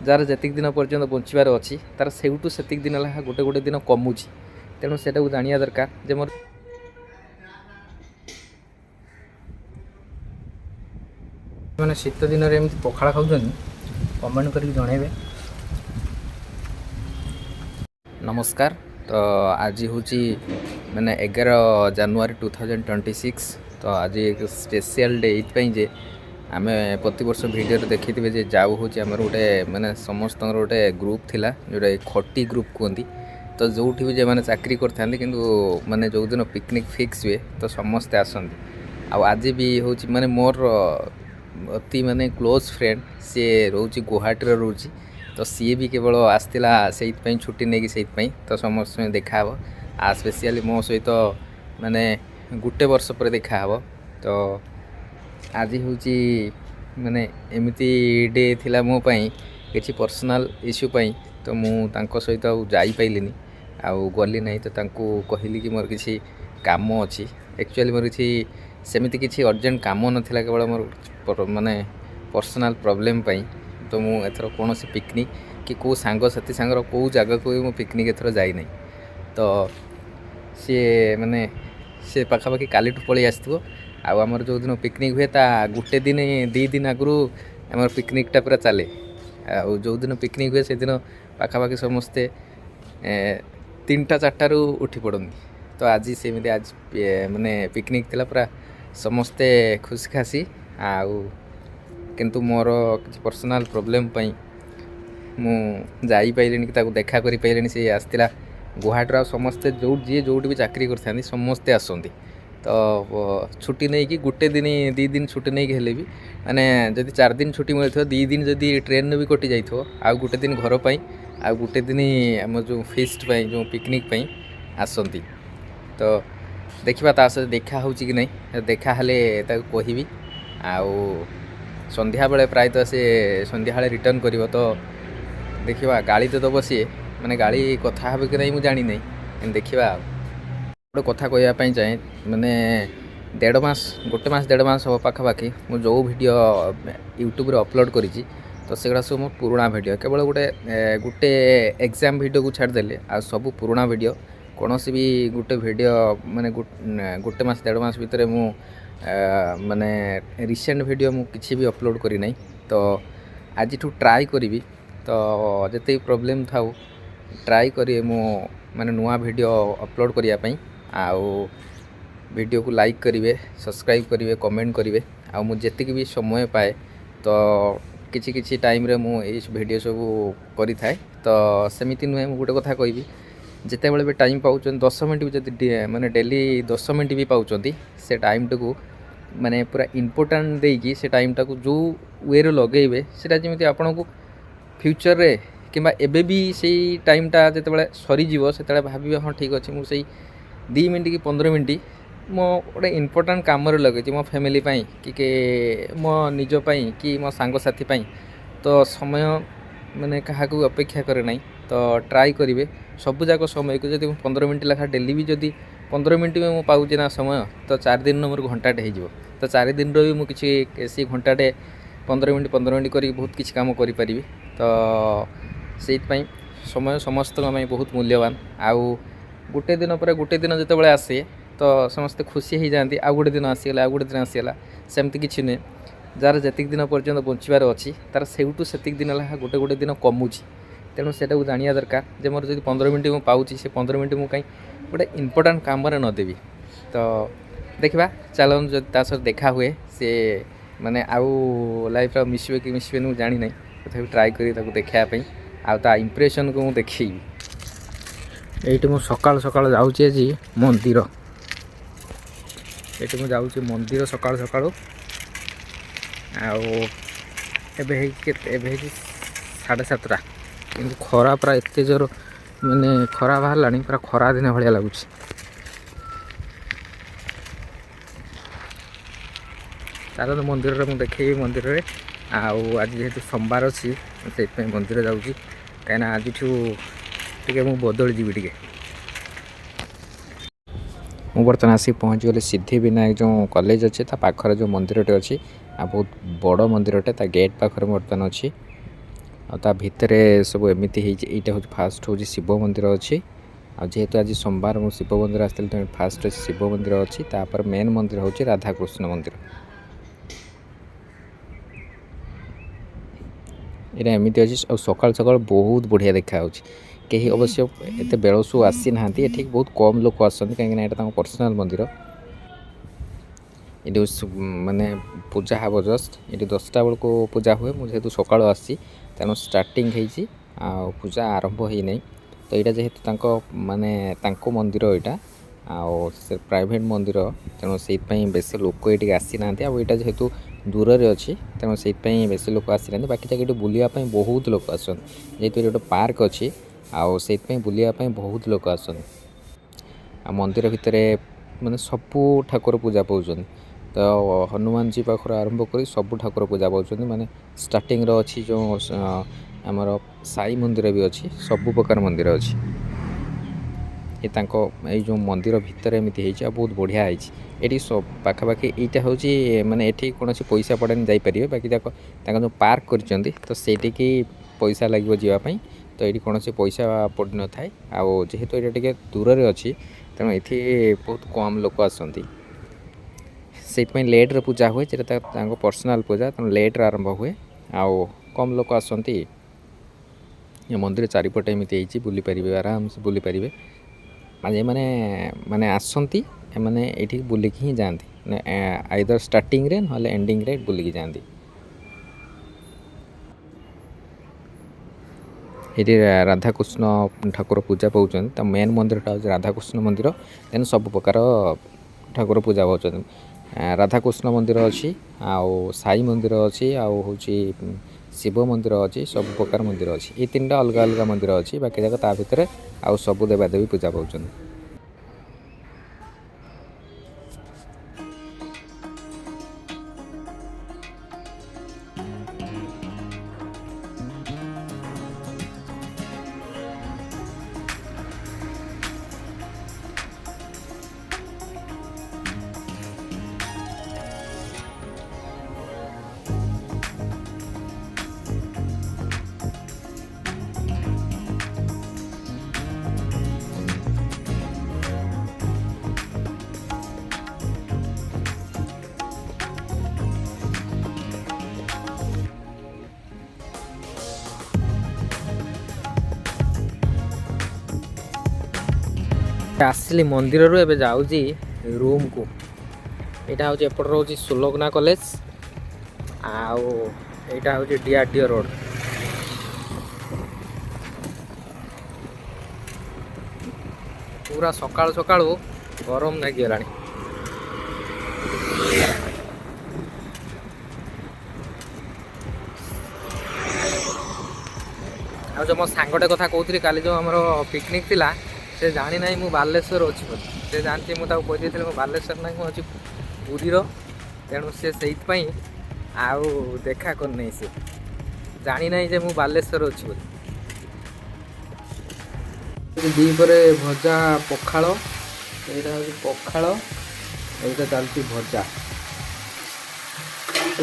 Jar जेतिक दिन पर्यंत बचार अच्छी तार सेउटू सेतिक दिन ला गोटे गोटे दिन कमुची तेणु से जाना दरकार जे मोर मैंने शीत दिन में पखाड़ खाऊँ कमेंट कर जनइबे। नमस्कार। तो आज हूँ मैंने 11 जनवरी 2026। तो आज एक स्पेशल डे ये जे आम प्रत वर्ष भिडियो देखी जे जाऊ हूँ आमर गोटे मैंने समस्त गोटे ग्रुप थिला जोटा खटी ग्रुप कहती। तो जो भी जो मैंने चाकरी करते कि माने जो दिन पिकनिक फिक्स हुए तो समस्ते आसती। आज भी हूँ माने मोर अति माने क्लोज फ्रेंड सी रोचे गुवाहाटी रोचे। तो सी भी केवल आसला से छुट्टी नहीं कि तो समस्त देखा आ स्पेशली मो सहित माने गुटे वर्ष पर देखा। तो आज हूँ माने एमती डे थिला मो पाई किसी पर्सनल इश्यू पाई। तो मुझे सहित जापाइलिनी आउ गली नहीं। तो कहली कि मोर किसी काम अच्छी एक्चुअली मोर किसी सेमती किसी अर्जेंट काम नाला केवल मोर माने पर्सनल प्रॉब्लम पाई। तो मुझे एथर कौन से पिकनिक कि कौ सांगसाथी सांगर कौ जगह को भी पिकनिक एथर जाई नहीं। तो सी माने सी पाखापाखि काली पलि आसो आमर जो दिन पिकनिक हुए ता गुटे दिन 2 दिन आगु आम पिकनिकटा पूरा चले। जो दिन पिकनिक हुए से दिन पाखापाखि समस्ते 3टा 4टारू उठी पड़ती। तो आज सेमती आज माने पिकनिक थिला पूरा समस्ते खुशी खासी आउ किंतु मोर किसी पर्सनल प्रॉब्लम पाई मुझे कि देखा कर पारे। सी आसला गुवाहाटी समस्ते जो जी जो भी चाकरी करते समस्ते आसती। तो छुट्टी नहीं कि गुटे दिन 2 दिन छुट्टी नहीं कि भी माने जदि 4 दिन छुट्टी मिलता 2 दिन जदि ट्रेन भी कटि जाइए आउ गुटे दिन घर पर आउ गुटे दिन आम जो फिस्ट जो पिकनिक आसती। तो देखा ता सहित देखा हो कि नहीं देखा हेले कहबी आउ संध्या बेले प्रायतः से संध्या बेले रिटर्न कर। तो देखा गाड़ी तो दब सी मैंने गाड़ी कथा हे कि नहीं मुझे जानी नहीं देखा गोटे कथा कहवाई चाहे मैंने 1.5 मास 1.5 मास हम पाखापाखि मुझे जो वीडियो यूट्यूब रे अपलोड करी तो सेगुड़ा सब मो पुराणा वीडियो केवल गोटे गोटे एग्जाम वीडियो को छाड़देले आ सब पुराणा वीडियो कौन सी भी गोटे वीडियो माने 1 मास 1.5 मास भितर मु माने रिसेंट वीडियो मु किसी भी अपलोड करी नहीं। तो आज ट्राई करी तो जिते प्रॉब्लम था ट्राई करी मु माने नुआ वीडियो अपलोड करने आउ वीडियो को लाइक करेंगे सब्सक्राइब करेंगे कमेंट करेंगे आ मुझे भी समय पाए तो किसी किसी टाइम रे मु इस वीडियो सब करी थाए। तो सेमिति नुहे गोटे कथा कहबी जिते बड़े भी टाइम पाँच 10 मिनट भी जब माने डेली 10 मिनट भी पाँच से टाइम टाक माने पूरा इम्पोर्टाट देकी से टाइम टाक जो वे लगे से जमी आपन को फ्यूचर रे किंबा एबे भी से टाइमटा जिते सरीज से भावे हाँ ठीक अच्छे मुझे 2 मिनट कि 15 मिनट मो गोटे इम्पोर्टाट कम लगे मो फैमिली कि मो निजपाई कि मो सांगसाथी तो समय माने क्या अपेक्षा करे ना। तो ट्राई करेंगे सबूक समय को जब 15 मिनट लेखा डेली भी जदि 15 मिनट में मुझे ना समय तो 4 दिन मोर घंटाटे हो। तो 4 दिन भी मुझे घंटाटे 15 मिनट कर बहुत किसी कम करी। तो से समय समस्त बहुत मूल्यवान आउ गुटे दिन पर गुटे दिन जो आसे तो समस्ते खुशी हो जाती आ गोटे दिन आसीगला आ गोटे दिन आसीगला सेमती किसी नुहे जार जेतिक दिन पर्यंत बचार अच्छी तार सेउटू सेतिक दिन ला गोटे गोटे दिन कमुची तेणु से जाना दरकार जे मोर जो 15 मिनट मुझे पाँच से 15 मिनट मुझे कहीं गोटे इम्पोर्टाट कम नदेवी। तो देखा चलन जो सहित देखा हुए सी माने आउ लाइफ मिसबे कि मिसबे मुझे जानी ना तथा ट्राए कर देखापी आ इम्प्रेशन को मुझे देखी ये मुझे सकाल सकाल जाऊँगी आज मंदिर ये मुझे जाऊँगी मंदिर सकाल सकाल आए 7:30 कि खरा पूरा एत जोर मैंने खरा बाहर पूरा खरा दिन भाया लगुच। चलो मंदिर में देखे मंदिर में आज जेहेतु सोमवार अच्छी से मंदिर जाऊँगी कहीं आज टे बदल जी टे मुझे बर्तमान आसिक पहुँची गली सिद्धिविनायक जो कॉलेज अच्छे पाखर जो मंदिरटे अच्छी आ बहुत बड़ मंदिरटे गेट पाखर बर्तमान अच्छी ता भितर सब एमती यहाँ हूँ फास्ट हूँ शिव मंदिर अच्छी जेहेतु आज सोमवार मु शिव मंदिर आसती तो फास्ट शिव मंदिर अच्छी तापर मेन मंदिर हूँ राधाकृष्ण मंदिर। यहाँ एमती अच्छी सकाल सकाल बहुत बढ़िया देखा कहीं अवश्य एत बेलसु आसी ना ये बहुत कम लोग आसती कहीं पर्सनाल मंदिर ये माने पूजा हम जस्ट ये 10टा बेल को पूजा हुए मुझे सकाल आसी तेणु स्टार्टिंग होती पूजा आरंभ हो नहीं तो यहाँ जेहेतु माने मंदिर यहाँ से प्राइवेट मंदिर तेणु से बेस लोक ये आसी ना यहाँ जेहेतु दूर रे अच्छी तेणु से बेस लोक आसी ना बाकी जगह बुलायापी बहुत लोग आसते जेहेतु ये गोटे पार्क अच्छी से बुलायापी बहुत लोग आसते मंदिर भितर माने सबू ठाकुर पूजा पाँच तो हनुमान जी पाखर आरंभ कर सबू ठाकुर पूजा पाँच माने स्टार्टिंग अच्छी जो आमर साई मंदिर भी अच्छी सबु प्रकार मंदिर अच्छी ये जो मंदिर भितर एमती है बहुत बढ़िया है ये पाखापाखि यहाँ हूँ माने ये कौन पैसा पड़े जापर बाकी जो पार्क कर तो सेठी पैसा लगे जावाई तो ये कौन पैसा पड़ न था जेहेतु ये टे दूर रे अच्छी तेणु ये बहुत कम लोग आसती से लेट्रे पूजा हुए पर्सनाल पूजा तेणु लेट्रे आरंभ हुए आउ कम लोग आसती ये मंदिर चारिपटे एमती है बुली पारे आराम से बुली पारे मैंने माने आसती मैंने ये बुलिकी ही जाती आइदर स्टार्टिंग रे ना एंडिंग रे बुलिकी जाती ये राधाकृष्ण ठाकुर पूजा पाँच तो मेन मंदिर राधाकृष्ण मंदिर देन सब प्रकार ठाकुर पूजा पाँच राधाकृष्ण मंदिर अच्छी साई मंदिर अच्छी हूँ शिव मंदिर अच्छी सब प्रकार मंदिर अच्छी ये 3टा अलग अलग मंदिर अच्छी बाकी जगह ता भितर आउ सब देवादेवी पूजा पाँच। आसली मंदिर रू एबे जाऊँगी रूम को यहाँ हूँ एपट रोच सुलोकना कॉलेज आईटा हूँ डीआरडीओ रोड पूरा सकाल सकाल गरम लगिगला जो मो सांगटे कथा कहती काली जो आमर पिकनिक थिला से जानी ना मु बालेश्वर अच्छी से जानती मुझे कही बालेश्वर ना मुझे पुरीर तेणु से आउ देखा करनी से जानी ना जे मु बालेश्वर अच्छी दीपरे भजा पखाड़ यहाँ हूँ पखाड़ यहाँ चलती भजा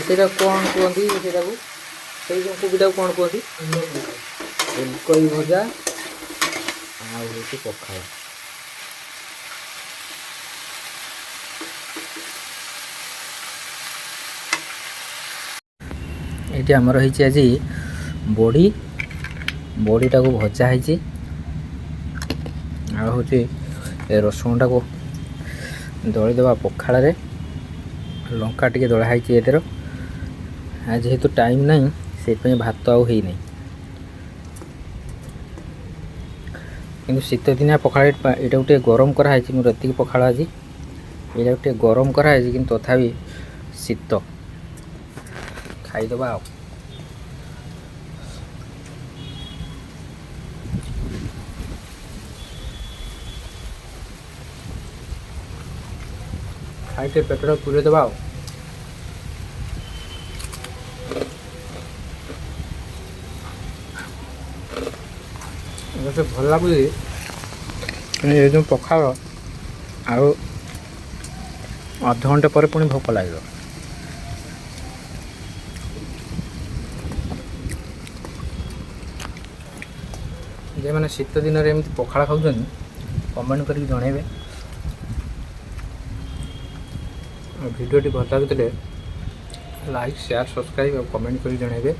से कौन कहती से कोबीटा कौन कहती फुलकोबी भजा पखाड़ ये आमर आज बड़ी बड़ीटा को भजा है हूँ रसुण टाक दलीदेवा पखाड़ लंका टे दलाही एटर जेहेतु टाइम नहीं से भात आउ नहीं कि शीत दिनिया पखाड़ यहाँ गोटे गरम कराई मुझे पखाड़ आज यहाँ गोटे गरम कराई कि तथापि शीत खाईदबा खाई पेटा पूरे दबा से भल लगुच ये जो पखाड़ आउ अध घंटे पर पुणी भोक लगे जेमाने शीत दिन में एमती पखाड़ खाऊँ कमेंट करके जनइबे। भिडियोटी भल लगे लाइक शेयर सब्सक्राइब और कमेंट करके जनइबे।